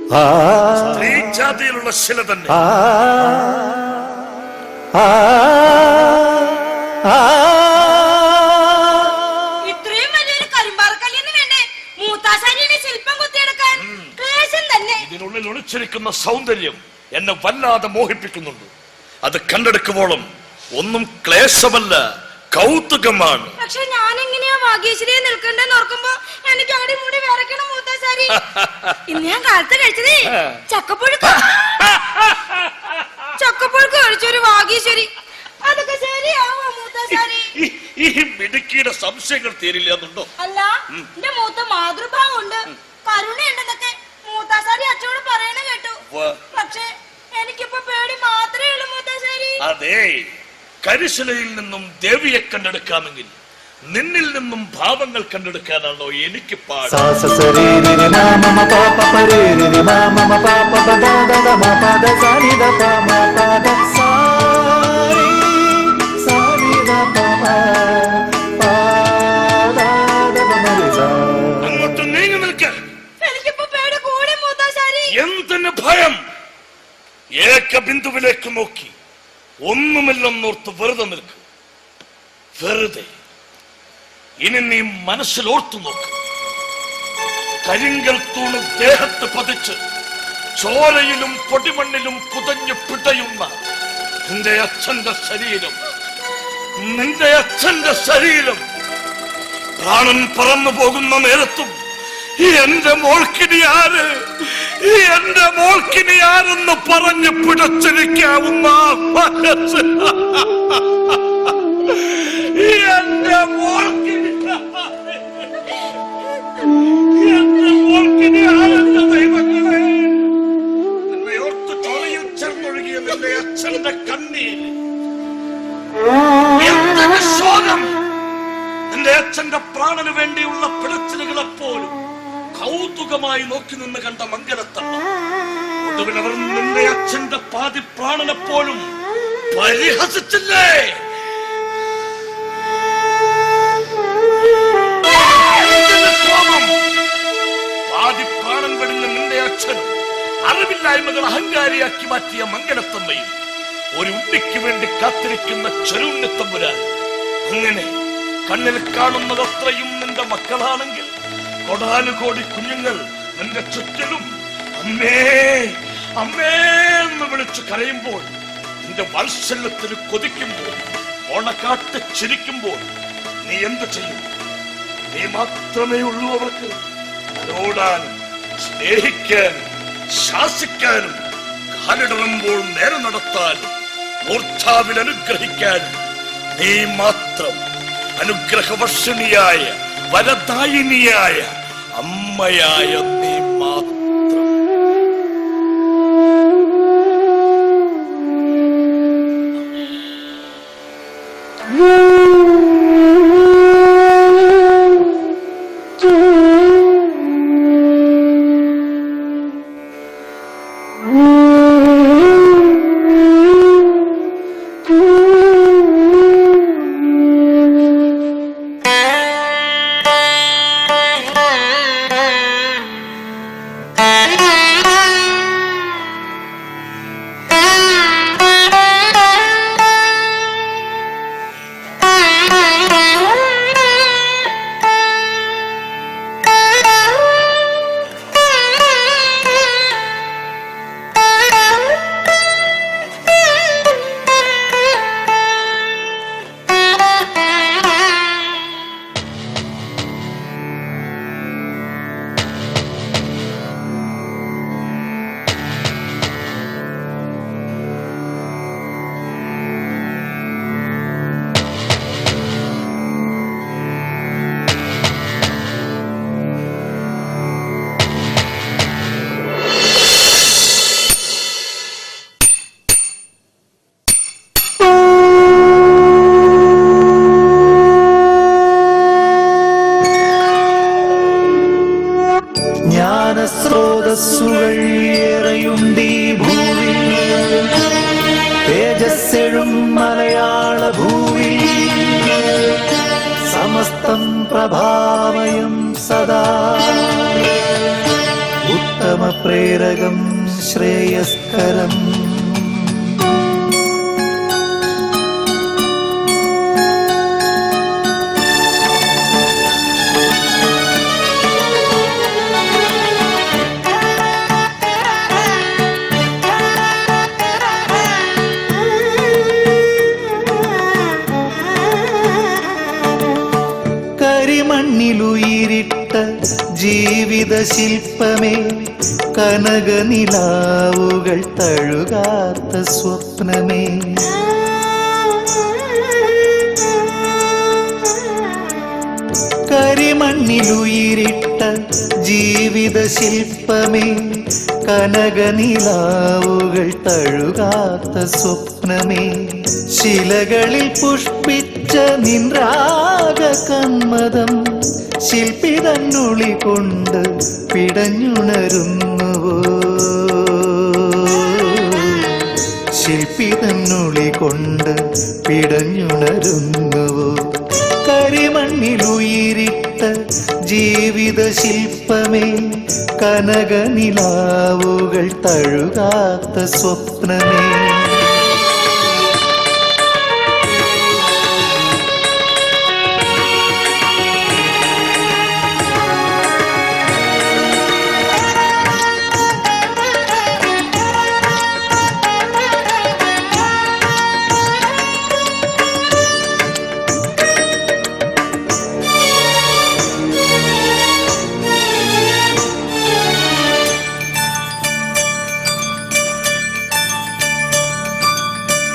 സ്ത്രീ ജാതിയിലുള്ള ശില തന്നെ. ഇത്രയും വലിയൊരു കരിമ്പാറക്കല്ലിന് വേണ്ടേ മൂത്താശാരിയുടെ ശില്പം കുത്തിയെടുക്കാൻ? ക്ലേശം തന്നെ. ഇതിനുള്ളിൽ ഒളിച്ചിരിക്കുന്ന സൗന്ദര്യം എന്നെ വല്ലാതെ മോഹിപ്പിക്കുന്നുണ്ട്. അത് കണ്ടെടുക്കുമ്പോഴും ഒന്നും ക്ലേശമല്ല, കൗതുകമാണ്. പക്ഷെ ഞാൻ എങ്ങനെയാ ഭാഗ്യശ്രീയെ നിൽക്കണ്ടെന്ന് ഓർക്കുമ്പോ എനിക്ക് അവിടെ മൂടി വിറയ്ക്കണം മൂത്താശാരി. ഇന്ന് ഞാൻ കാലത്ത് കഴിച്ചതേ ചക്കപ്പുഴുക്ക് കഴിച്ചൊരു ഭാഗ്യശ്വരി. അതൊക്കെ ശരിയാവോ മൂത്താശാരി? ഈ മിടുക്കിയുടെ സംശയങ്ങൾ തീരില്ല എന്നുണ്ടോ? അല്ല, എന്റെ മൂത്ത മാതൃഭാവമുണ്ട്, കരുണയുണ്ടെന്നൊക്കെ മൂത്താശാരി അച്ഛനോട് പറയണ കേട്ടു. പക്ഷെ എനിക്കിപ്പോ പേടി മാത്രമേ ഉള്ളൂ മൂത്താശാരി. അതെ, കരിശിലയിൽ നിന്നും ദേവിയെ കണ്ടെടുക്കാമെങ്കിൽ നിന്നിൽ നിന്നും ഭാവങ്ങൾ കണ്ടെടുക്കാനാണോ എനിക്ക് പാട്? അങ്ങോട്ട് നീങ്ങി നിൽക്ക. എനിക്കിപ്പോ പേടി കൂടി മൂത്താശാരി. എന്തിന് ഭയം? ഏകബിന്ദുവിലേക്ക് നോക്കി ഒന്നുമില്ലെന്നോർത്ത് വെറുതെ നിൽക്കും. വെറുതെ. ഇനി നീ മനസ്സിലോർത്തു നോക്ക്. കരിങ്കൽ തൂണ് ദേഹത്ത് പതിച്ച് ചോരയിലും പൊടിമണ്ണിലും പുതഞ്ഞു പിടയുന്ന നിന്റെ അച്ഛന്റെ ശരീരം പ്രാണൻ പറന്നു പോകുന്ന നേരത്തും എന്റെ മോൾക്കിനി ആരെന്ന് പറഞ്ഞു പിടച്ചിരിക്കാവുന്ന മനസ്സ് എന്റെ മോൾക്കിനി ആരെന്ന് ദൈവങ്ങളെ എന്നെ ഓർത്ത് ചോരയിൽ ചേർന്നൊഴുകിയ നിന്റെ അച്ഛന്റെ കണ്ണീര് എന്തൊക്കെ ശോകം! നിന്റെ അച്ഛന്റെ പ്രാണന് വേണ്ടിയുള്ള പിടച്ചിലുകളെപ്പോലും കൗതുകമായി നോക്കി നിന്ന് കണ്ട മംഗലത്തമ്മ ഒടുവിൽ അവർ നിന്റെ അച്ഛന്റെ പാതി പ്രാണനെപ്പോലും പരിഹസിച്ചില്ലേ? പാതി പ്രാണൻ വെടിഞ്ഞ നിന്റെ അച്ഛനും അറിവില്ലായ്മകൾ അഹങ്കാരിയാക്കി മാറ്റിയ മംഗലത്തമ്മയും ഒരു ഉണ്ണിക്ക് വേണ്ടി കാത്തിരിക്കുന്ന ചെറുണ്ണിത്തമ്പുരാൻ. അങ്ങനെ കണ്ണിൽ കാണുന്നത് അത്രയും നിന്റെ മക്കളാണെങ്കിൽ കോടാനുകോടി കുഞ്ഞുങ്ങൾ നിന്റെ ചുറ്റിലും അമ്മേ അമ്മേ എന്ന് വിളിച്ചു കരയുമ്പോൾ, നിന്റെ വാത്സല്യത്തിന് കൊതിക്കുമ്പോൾ, ഓണക്കാട്ട് ചിരിക്കുമ്പോൾ നീ എന്ത് ചെയ്യും? നീ മാത്രമേ ഉള്ളൂ അവർക്ക് ഓടാനും സ്നേഹിക്കാനും ശാസിക്കാനും, കാലിടറുമ്പോൾ നേരെ നടത്താനും മൂർച്ഛാവിൽ അനുഗ്രഹിക്കാനും. നീ മാത്രം അനുഗ്രഹവർഷിണിയായ വരദായിനിയായ അമ്മയായ നീ മാത്രം. സ്രോതസ്സുകളേറെയുണ്ടീ ഭൂവിൽ, തേജസ്സെഴും മലയാള ഭൂവിൽ, സമസ്തം പ്രഭാമയം സദാ, ഉത്തമ പ്രേരകം ശ്രേയസ്കരം. കരിമണ്ണിലുയിരിട്ട ജീവിത ശില്പമേ, കനകനിലാവുകൾ തഴുകാത്ത സ്വപ്നമേ. കരിമണ്ണിലുയിരിട്ട ജീവിത ശില്പമേ, കനകനിലാവുകൾ തഴുകാത്ത സ്വപ്നമേ. ശിലകളിൽ പുഷ്പിച്ച നിൻരാഗ കന്മദം ശില്പി തന്നുളി കൊണ്ട് പിടഞ്ഞുണരുന്നുവോ. ശില്പി തന്നുളി കൊണ്ട് പിടഞ്ഞുണരുന്നുവോ. കരിമണ്ണിലുയിരിട്ട ജീവിത ശില്പമേ, കനകനിലാവുകൾ തഴുകാത്ത സ്വപ്നമേ.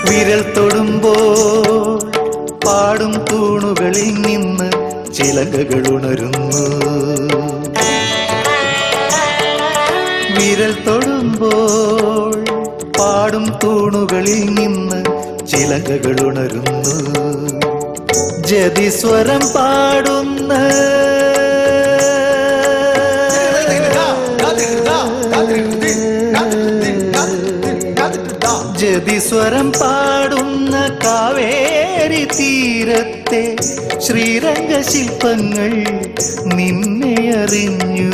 വിരൽ തൊടുമ്പോൾ പാടും തൂണുകളിൽ നിന്ന് ചിലങ്കകൾ ഉണരുന്നു. വിരൽ തൊടുമ്പോൾ പാടും തൂണുകളിൽ നിന്ന് ചിലങ്കകൾ ഉണരുന്നു. ജതിസ്വരം പാടുന്ന ജതിസ്വരം പാടുന്ന കാവേരി തീരത്തെ ശ്രീരംഗശില്പങ്ങൾ നിന്നെ അറിഞ്ഞു.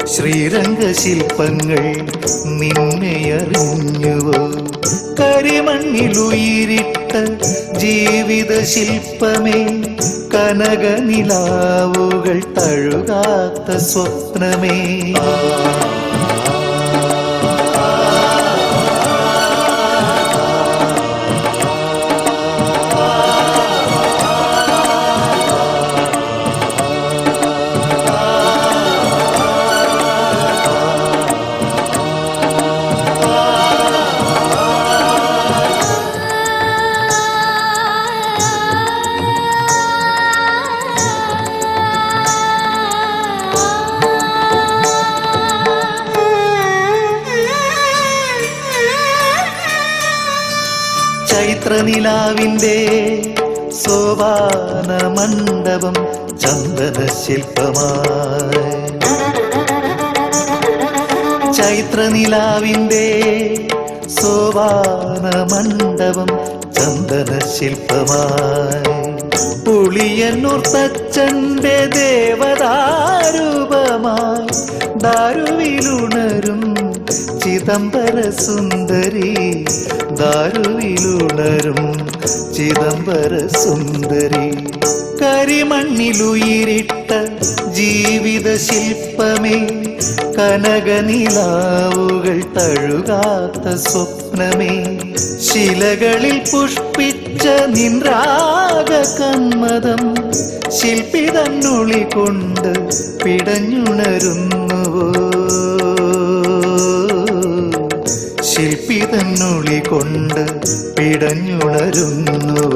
ശ്രീരംഗശില്പങ്ങൾ നിന്നെ അറിഞ്ഞുവോ. കരിമണ്ണിലുയിരിട്ട ജീവിത ശില്പമേ, കനകനിലാവുകൾ തഴുകാത്ത സ്വപ്നമേ. ചൈത്രനിലാവിന്റെ സോപാന മണ്ഡപം ചന്ദന ശില്പമായി. ചൈത്രനിലാവിന്റെ സോപാന മണ്ഡപം ചന്ദന ശില്പമായി. പുളിയന്നൂർ തച്ചന്റെ ദേവതാരൂപമായി ദാരുവിലുണരും ചിദംബര സുന്ദരി. ദാരുവിലുണരും ചിദംബര സുന്ദരി. കരിമണ്ണിലുയിരിട്ട ജീവിത ശില്പമേ, കനകനിലാവുകൾ തഴുകാത്ത സ്വപ്നമേ. ശിലകളിൽ പുഷ്പിച്ച നിൻരാഗ കന്മദം ശില്പി തന്നുളി കൊണ്ട് പിടഞ്ഞുണരുന്നുവോ. ശില്പി തന്നുളി കൊണ്ട് പിടഞ്ഞുണരുന്നുവോ.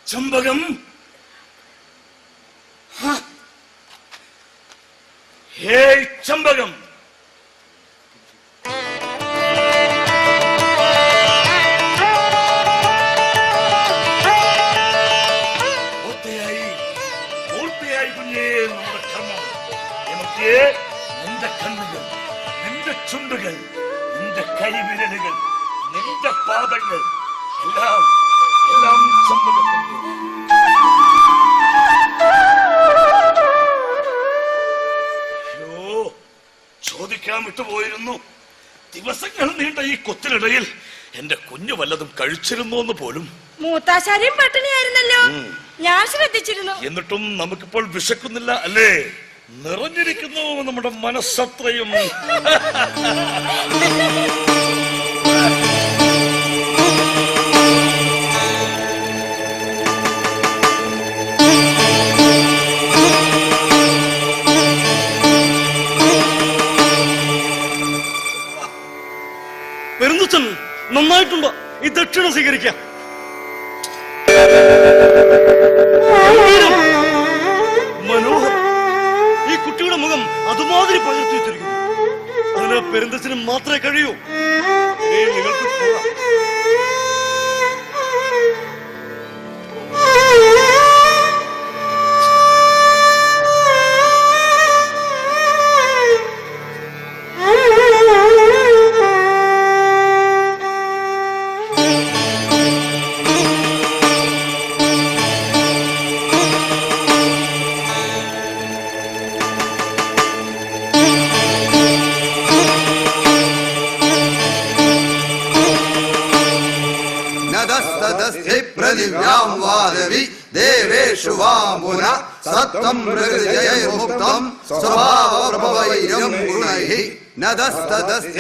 ചമ്പകം, ഹേയ് ചമ്പകം, പൂർത്തിയായി കുഞ്ഞേ നമ്മുടെ കർമ്മം. എനിക്ക് നിന്റെ കണ്ണുകൾ, നിന്റെ ചുണ്ടുകൾ, നിന്റെ കൈവിരലുകൾ, നിന്റെ പാദങ്ങൾ എല്ലാം എല്ലാം ചമ്പകത്തിന്റെ. ചോദിക്കാൻ വിട്ടുപോയിരുന്നു. ദിവസങ്ങൾ നീണ്ട ഈ കൊത്തിനിടയിൽ എന്റെ കുഞ്ഞു വല്ലതും കഴിച്ചിരുന്നു എന്ന് പോലും. മൂത്താശാരിയും പട്ടിണിയായിരുന്നല്ലോ, ഞാൻ ശ്രദ്ധിച്ചിരുന്നു. എന്നിട്ടും നമുക്കിപ്പോൾ വിശക്കുന്നില്ല അല്ലേ? നിറഞ്ഞിരിക്കുന്നു നമ്മുടെ മനസ്സത്രയും. പെരുന്തച്ഛൻ നന്നായിട്ടുണ്ടോ? ഈ ദക്ഷിണ സ്വീകരിക്കാം. മനോഹരം. ഈ കുട്ടിയുടെ മുഖം അതുമാതിരി പകർത്തി വെച്ചിരിക്കുന്നു. അതിന് പെരുന്തച്ഛന് മാത്രമേ കഴിയൂ. നിങ്ങൾക്ക് പോകാം. പ്രതിവ്യാം വാദവി ദേവേഷു വാമുന സത്വം പ്രകൃതിജൈർമുക്തം സ്വഭാവ പ്രഭവൈര്യം ഗുണൈഃ നദസ്തദസ്തി